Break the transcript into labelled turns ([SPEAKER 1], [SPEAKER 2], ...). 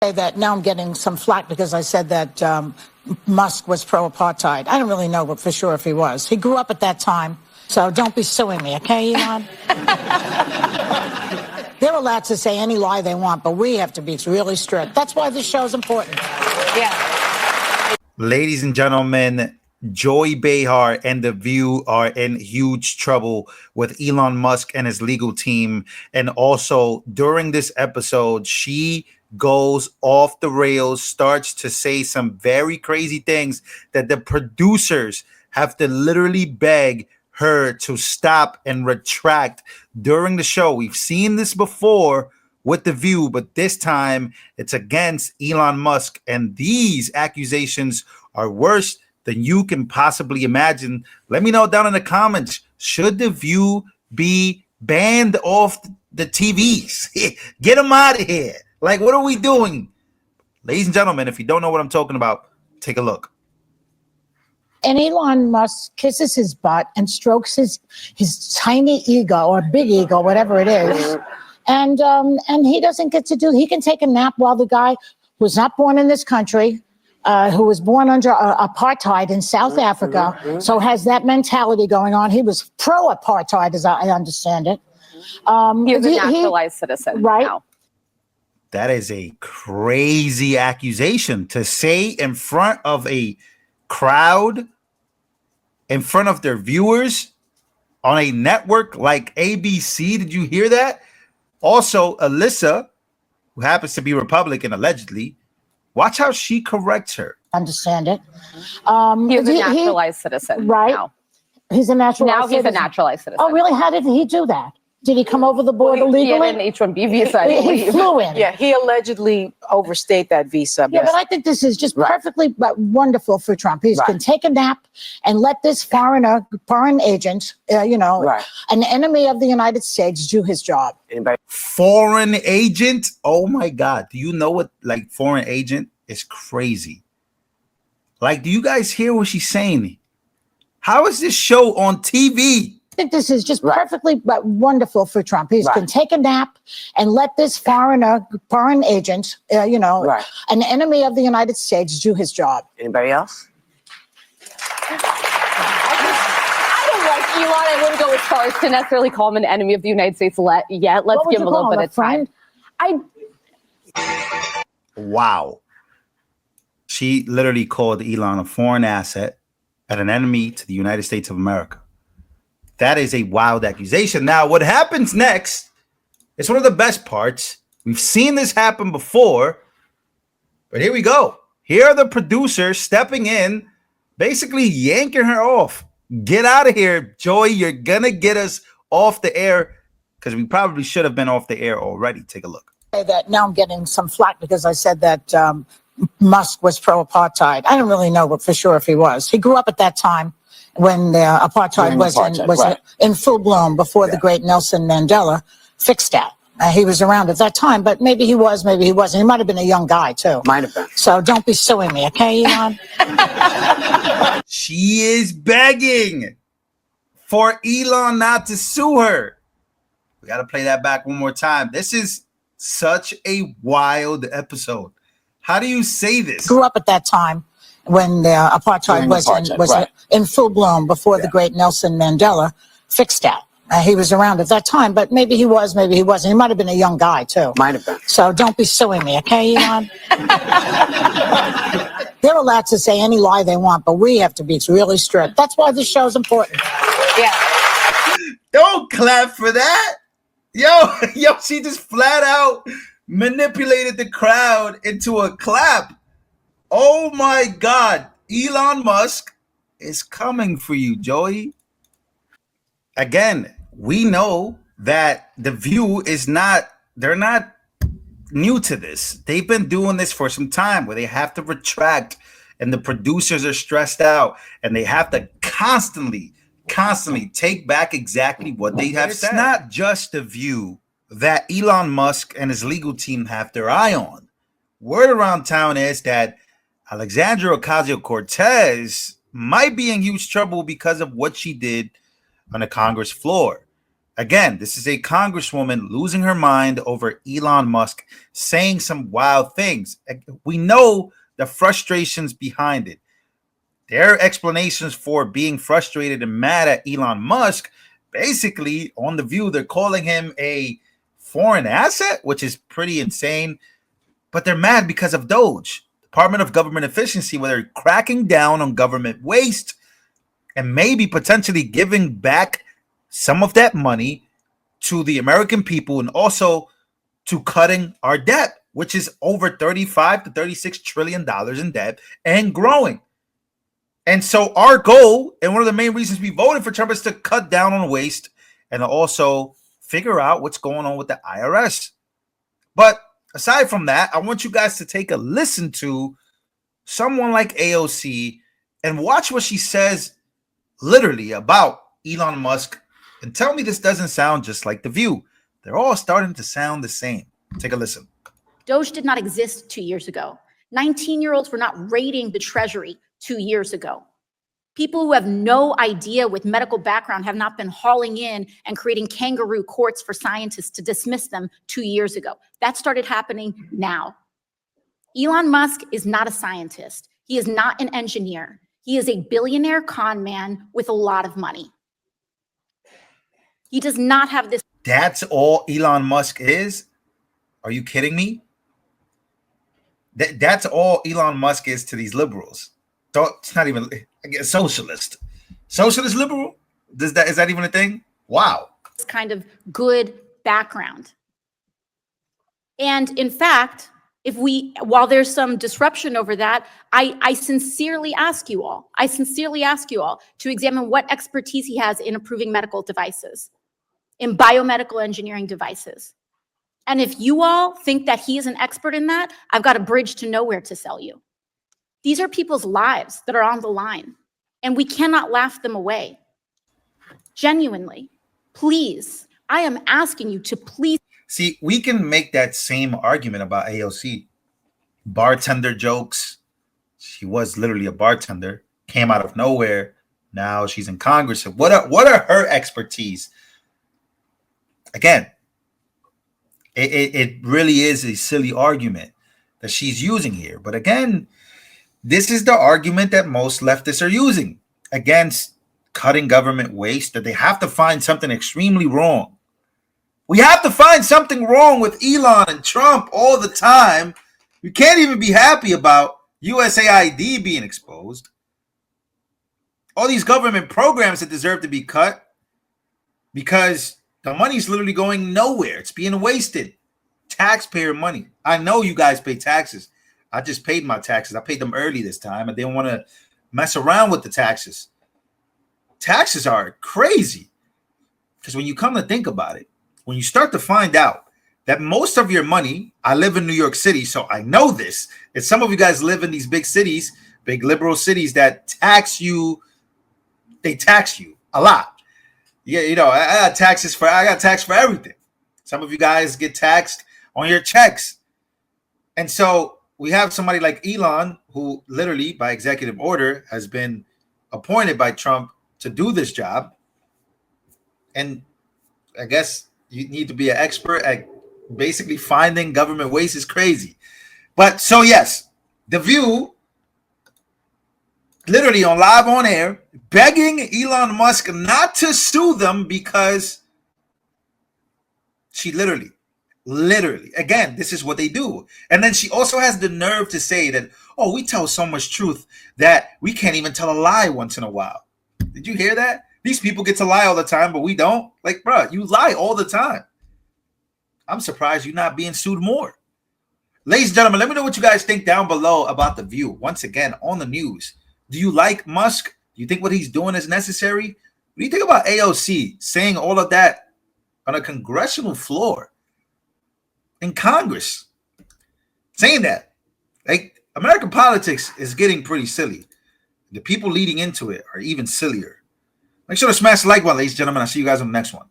[SPEAKER 1] That now I'm getting some flack because I said that Musk was pro-apartheid. I don't really know for sure if he was. He grew up at that time, so don't be suing me, okay, Elon? They're allowed to say any lie they want, but we have to be really strict. That's why this show is important.
[SPEAKER 2] Yeah.
[SPEAKER 3] Ladies and gentlemen, Joy Behar and The View are in huge trouble with Elon Musk and his legal team. And also, during this episode, she goes off the rails, starts to say some very crazy things that the producers have to literally beg her to stop and retract during the show. We've seen this before with The View, but this time it's against Elon Musk, and these accusations are worse than you can possibly imagine. Let me know down in the comments, should The View be banned off the TVs? Get them out of here. Like, what are we doing? Ladies and gentlemen, if you don't know what I'm talking about, take a look.
[SPEAKER 1] And Elon Musk kisses his butt and strokes his tiny ego or big ego, whatever it is. And he doesn't get to he can take a nap while the guy was not born in this country, who was born under apartheid in South Africa, so has that mentality going on. He was pro-apartheid, as I understand it.
[SPEAKER 2] He's a naturalized citizen,
[SPEAKER 1] right
[SPEAKER 2] now.
[SPEAKER 3] That is a crazy accusation to say in front of a crowd, in front of their viewers on a network like ABC. Did you hear that? Also, Alyssa, who happens to be Republican allegedly, watch how she corrects her.
[SPEAKER 1] Understand it.
[SPEAKER 2] He's a naturalized citizen,
[SPEAKER 1] right?
[SPEAKER 2] Now.
[SPEAKER 1] He's a naturalized
[SPEAKER 2] citizen. He's a naturalized citizen.
[SPEAKER 1] Oh, really? How did he do that? Did he come over the border legally?
[SPEAKER 2] He had an H-1B visa, I believe.
[SPEAKER 1] He flew in.
[SPEAKER 4] Yeah, he allegedly overstayed that visa.
[SPEAKER 1] Yeah, but I think this is just perfectly wonderful for Trump. He can take a nap and let this foreign agent, an enemy of the United States, do his job.
[SPEAKER 4] Anybody?
[SPEAKER 3] Foreign agent? Oh my God. Do you know what, like, foreign agent is crazy? Like, do you guys hear what she's saying? How is this show on TV?
[SPEAKER 1] I think this is just perfectly wonderful for Trump. He can take a nap and let this foreign agent, an enemy of the United States, do his job.
[SPEAKER 4] Anybody else?
[SPEAKER 2] I don't like Elon. I wouldn't go as far as to necessarily call him an enemy of the United States yet. Let's give him a little bit of time.
[SPEAKER 3] Wow. She literally called Elon a foreign asset and an enemy to the United States of America. That is a wild accusation. Now, what happens next is one of the best parts. We've seen this happen before, but here we go. Here are the producers stepping in, basically yanking her off. Get out of here, Joy. You're going to get us off the air, because we probably should have been off the air already. Take a look.
[SPEAKER 1] That now I'm getting some flack because I said that Musk was pro-apartheid. I don't really know for sure if he was. He grew up at that time when apartheid was in full bloom, before the great Nelson Mandela fixed that. He was around at that time, but maybe he was, maybe he wasn't. He might have been a young guy, too.
[SPEAKER 4] Might have been.
[SPEAKER 1] So don't be suing me, okay, Elon?
[SPEAKER 3] She is begging for Elon not to sue her. We got to play that back one more time. This is such a wild episode. How do you say this?
[SPEAKER 1] Grew up at that time when the apartheid was in full bloom, before the great Nelson Mandela fixed that. He was around at that time, but maybe he was, maybe he wasn't. He might have been a young guy, too.
[SPEAKER 4] Might have been.
[SPEAKER 1] So don't be suing me, okay, Elon? They're allowed to say any lie they want, but we have to be really strict. That's why this show is important.
[SPEAKER 2] Yeah.
[SPEAKER 3] Don't clap for that. Yo, she just flat out manipulated the crowd into a clap. Oh my God. Elon Musk is coming for you, Joey. Again, we know that The View they're not new to this. They've been doing this for some time, where they have to retract and the producers are stressed out and they have to constantly take back exactly what they have said. It's not just The View that Elon Musk and his legal team have their eye on. Word around town is that Alexandria Ocasio-Cortez might be in huge trouble because of what she did on the Congress floor. Again, this is a congresswoman losing her mind over Elon Musk saying some wild things. We know the frustrations behind it. Their explanations for being frustrated and mad at Elon Musk, basically, on The View, they're calling him a foreign asset, which is pretty insane. But they're mad because of DOGE, Department of Government Efficiency, where they're cracking down on government waste and maybe potentially giving back some of that money to the American people, and also to cutting our debt, which is over 35 to 36 trillion dollars in debt and growing. And so our goal, and one of the main reasons we voted for Trump, is to cut down on waste and also figure out what's going on with the IRS. But aside from that, I want you guys to take a listen to someone like AOC and watch what she says literally about Elon Musk, and tell me this doesn't sound just like The View. They're all starting to sound the same. Take a listen.
[SPEAKER 5] DOGE did not exist 2 years ago. 19-year-olds were not raiding the Treasury 2 years ago. People who have no idea with medical background have not been hauling in and creating kangaroo courts for scientists to dismiss them 2 years ago. That started happening now. Elon Musk is not a scientist. He is not an engineer. He is a billionaire con man with a lot of money. He does not have this.
[SPEAKER 3] That's all Elon Musk is? Are you kidding me? That's all Elon Musk is to these liberals. It's not even a socialist. Socialist liberal? Is that even a thing? Wow.
[SPEAKER 5] This kind of good background. And in fact, while there's some disruption over that, I sincerely ask you all to examine what expertise he has in approving medical devices, in biomedical engineering devices. And if you all think that he is an expert in that, I've got a bridge to nowhere to sell you. These are people's lives that are on the line, and we cannot laugh them away. Genuinely, please, I am asking you to please.
[SPEAKER 3] See, we can make that same argument about AOC. Bartender jokes. She was literally a bartender, came out of nowhere. Now she's in Congress. What are her expertise? Again, it really is a silly argument that she's using here. But again, this is the argument that most leftists are using against cutting government waste, that they have to find something extremely wrong. We have to find something wrong with Elon and Trump all the time. We can't even be happy about USAID being exposed. All these government programs that deserve to be cut because the money's literally going nowhere. It's being wasted. Taxpayer money. I know you guys pay taxes. I just paid my taxes. I paid them early this time. I didn't want to mess around with the taxes. Taxes are crazy. Because when you come to think about it, when you start to find out that most of your money, I live in New York City, so I know this. And some of you guys live in these big cities, big liberal cities that tax you. They tax you a lot. Yeah, you know, I got tax for everything. Some of you guys get taxed on your checks. And so we have somebody like Elon, who literally by executive order has been appointed by Trump to do this job. And I guess you need to be an expert at basically finding government waste is crazy. But so yes, The View, literally on live on air, begging Elon Musk not to sue them because she literally, again, this is what they do. And then she also has the nerve to say that, oh, we tell so much truth that we can't even tell a lie once in a while. Did you hear that? These people get to lie all the time, but we don't. Like, bro, you lie all the time. I'm surprised you're not being sued more. Ladies and gentlemen, let me know what you guys think down below about The View. Once again, on the news. Do you like Musk? Do you think what he's doing is necessary? What do you think about AOC saying all of that on a congressional floor in Congress? Saying that. Like, American politics is getting pretty silly. The people leading into it are even sillier. Make sure to smash the like button, ladies and gentlemen. I'll see you guys on the next one.